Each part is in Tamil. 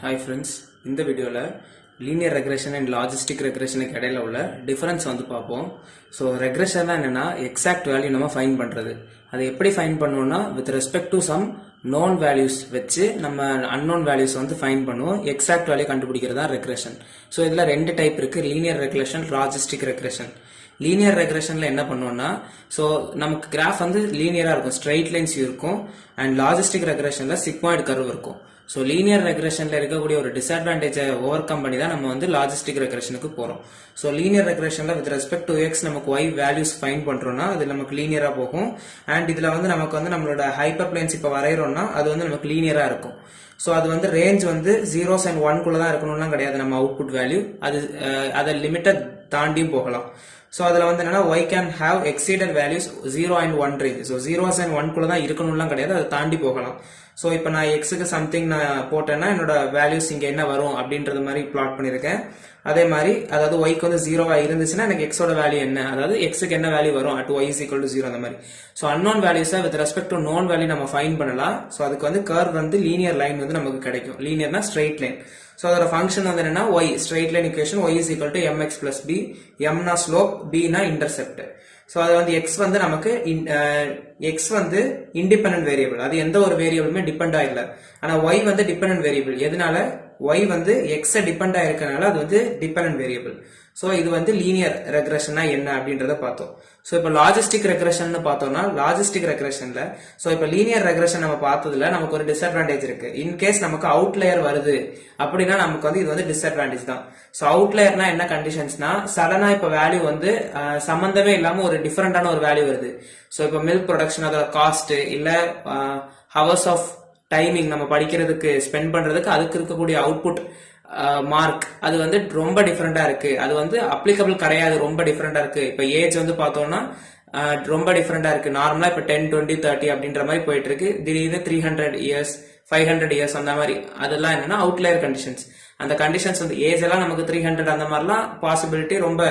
ஹாய் ஃப்ரெண்ட்ஸ், இந்த வீடியோவில் லீனியர் ரெக்ரெஷன் அண்ட் லாஜிஸ்டிக் ரெக்ரெஷனுக்கு இடையில உள்ள டிஃபரன்ஸ் வந்து பார்ப்போம். ஸோ ரெக்ரெஷன் என்னன்னா எக்ஸாக்ட் வேல்யூ நம்ம ஃபைன் பண்ணுறது. அதை எப்படி ஃபைன் பண்ணுவோம்னா with respect to some known values வச்சு நம்ம அன்னோன் வேல்யூஸ் வந்து ஃபைன் பண்ணுவோம். எக்ஸாக்ட் வேல்யூ கண்டுபிடிக்கிறது தான் ரெக்ரெஷன். ஸோ இதில் ரெண்டு டைப் இருக்கு, linear regression, logistic regression. Linear ரெக்ரெஷன்ல என்ன பண்ணுவோம்னா, ஸோ நமக்கு கிராஃப் வந்து லீனியரா இருக்கும், ஸ்ட்ரைட் லைன்ஸ் இருக்கும். அண்ட் லாஜிஸ்டிக் ரெக்ரெஷன்ல சிக்மாய்டு கர்வ் இருக்கும். ஸோ லீனியர் ரெக்ரெஷன்ல இருக்கக்கூடிய ஒரு டிஸ்அட்வான்டேஜை ஓவர் கம் பண்ணி தான் நம்ம வந்து லாஜிஸ்டிக் ரெக்ரெஷனுக்கு போறோம். ஸோ லீனியர் ரெக்ரெஷன்ல வித் ரெஸ்பெக்ட் டு எக்ஸ் நமக்கு ஒய் வேல்யூஸ் ஃபைன் பண்றோம்னா அது நமக்கு லீனியரா போகும். அண்ட் இதுல வந்து நமக்கு வந்து நம்மளோட ஹைப்பர் பிளேன்ஸ் இப்போ வரைகிறோம்னா அது வந்து நமக்கு லீனியரா இருக்கும். ஸோ அது வந்து ரேஞ்ச் வந்து 0s and 1 குள்ள தான் இருக்கணும்லாம் கிடையாது. நம்ம அவுட்புட் வேல்யூ அது அதை லிமிட்டை தாண்டியும் போகலாம். ஸோ அதில் வந்து என்னன்னா y can have exceeded values 0 and 1 range. So 0s and 1 குள்ள தான் இருக்கணும்லாம் கிடையாது, அதை தாண்டி போகலாம். ஸோ இப்போ நான் எக்ஸுக்கு சம்திங் நான் போட்டேன்னா என்னோட வேல்யூஸ் இங்கே என்ன வரும் அப்படின்றது மாதிரி பிளாட் பண்ணியிருக்கேன். அதே மாதிரி அதாவது ஒய்க்கு வந்து 0வா இருந்துச்சுன்னா எனக்கு எக்ஸோட வேல்யூ என்ன, அதாவது எக்ஸுக்கு என்ன வேல்யூ வரும் at Y is equal to 0 அந்த மாதிரி. ஸோ அன்னோன் வேல்யூஸை with respect to known value நம்ம ஃபைன் பண்ணலாம். ஸோ அதுக்கு வந்து கர்வ் வந்து லீனியர் லைன் வந்து நமக்கு கிடைக்கும். லீனியர்னா ஸ்ட்ரெயிட் லைன். ஸோ அதோட ஃபங்க்ஷன் வந்து என்னன்னா Y straight line equation Y is equal to mx plus B. எம்னா ஸ்லோப், பினா இன்டர்செப்ட். ஸோ அது வந்து எக்ஸ் வந்து நமக்கு எக்ஸ் வந்து இண்டிபெண்டன்ட் வேரியபிள், அது எந்த ஒரு வேரியபிளுமே டிபெண்ட் ஆகல. ஆனா ஒய் வந்து டிபெண்டன்ட் வேரியபிள். எதனால? ஒய் வந்து எக்ஸை டிபெண்ட் ஆயிருக்கனால அது வந்து டிபெண்டன்ட் வேரியபிள். ஸோ இது வந்து லீனியர் ரெக்ரெஷனா என்ன அப்படின்றத பார்த்தோம். ஸோ இப்போ லாஜிஸ்டிக் ரெக்ரெஷன் பார்த்தோம்னா லாஜிஸ்டிக் ரெக்ரெஷன்ல ஸோ இப்போ லீனியர் ரெக்ரெஷன் நம்ம பார்த்ததுல நமக்கு ஒரு டிஸ்அட்வான்டேஜ் இருக்கு. இன்கேஸ் நமக்கு அவுட்லேயர் வருது அப்படின்னா நமக்கு வந்து இது வந்து டிஸ்அட்வான்டேஜ் தான். ஸோ அவுட்லேயர்னா என்ன கண்டிஷன்ஸ்னா, சடனா இப்போ வேல்யூ வந்து சம்பந்தமே இல்லாம ஒரு டிஃபரெண்டான ஒரு வேல்யூ வருது. ஸோ இப்போ மில்க் ப்ரொடக்ஷன் அதோட காஸ்ட் இல்ல ஹவர்ஸ் ஆஃப் டைமிங் நம்ம படிக்கிறதுக்கு ஸ்பெண்ட் பண்றதுக்கு அதுக்கு இருக்கக்கூடிய அவுட்புட் மார்க் அது வந்து ரொம்ப டிஃபரெண்டா இருக்கு, அது வந்து அப்ளிகபிள் கிடையாது, ரொம்ப டிஃபரெண்டா இருக்கு. இப்ப ஏஜ் வந்து பார்த்தோம்னா ரொம்ப டிஃபரெண்டா இருக்கு. நார்மலா இப்ப 10, 20, 30 அப்படின்ற மாதிரி போயிட்டு இருக்கு. திடீர்னு 300 இயர்ஸ் 500 இயர்ஸ் அந்த மாதிரி. அதெல்லாம் என்னன்னா அவுட்லேயர் கண்டிஷன்ஸ். அந்த கண்டிஷன்ஸ் வந்து ஏஜ் எல்லாம் நமக்கு 300 அந்த மாதிரிலாம் பாசிபிலிட்டி ரொம்ப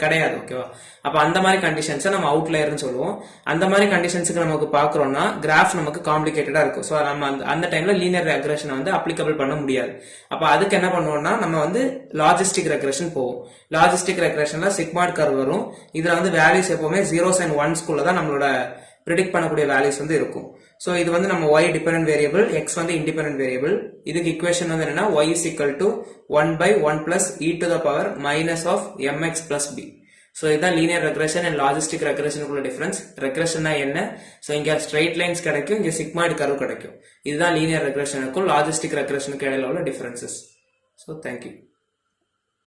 கிடையாது. ஓகேவா? அப்ப அந்த மாதிரி கண்டிஷன்ஸை நம்ம அவுட்லேயர்னு சொல்லுவோம். அந்த மாதிரி கண்டிஷன்ஸுக்கு நமக்கு பாக்குறோம்னா கிராஃப் நமக்கு காம்ப்ளிகேட்டடா இருக்கும். ஸோ நம்ம அந்த டைம்ல லீனியர் ரெக்ரெஷனை வந்து அப்ளிகபிள் பண்ண முடியாது. அப்ப அதுக்கு என்ன பண்ணுவோம்னா நம்ம வந்து லாஜிஸ்டிக் ரெக்ரெஷன் போவோம். லாஜிஸ்டிக் ரெக்ரெஷன்ல சிக்மாய்டு கர்வ் வரும். இதுல வந்து வேல்யூஸ் எப்பவுமே 0s and 1s குள்ள தான் நம்மளோட ப்ரிடிக்ட் பண்ணக்கூடிய வேல்யூஸ் வந்து இருக்கும். ஸோ இது வந்து நம்ம y டிபெண்டன்ட் வேரியபிள், x வந்து இண்டிபெண்டன்ட் வேரியபிள். இதுக்கு இக்குவேஷன் வந்து என்னன்னா y is equal to 1 by 1 plus e to the power minus of mx plus b. So இதுதான் லீனியர் ரெக்ரெஷன் அண்ட் லாஜிஸ்டிக் ரெக்ரெஷனுக்குள்ள டிஃபரன்ஸ். ரெக்ரெஷன்னா என்ன? ஸோ இங்க ஸ்ட்ரெயிட் லைன்ஸ் கிடைக்கும், இங்க சிக்மாய்டு கர்வ் கிடைக்கும். இதுதான் லீனியர் ரெக்ரெஷனுக்கும் லாஜிஸ்டிக் ரெக்ரெஷனுக்கு இடையில உள்ள டிஃபரன்சஸ். So thank you.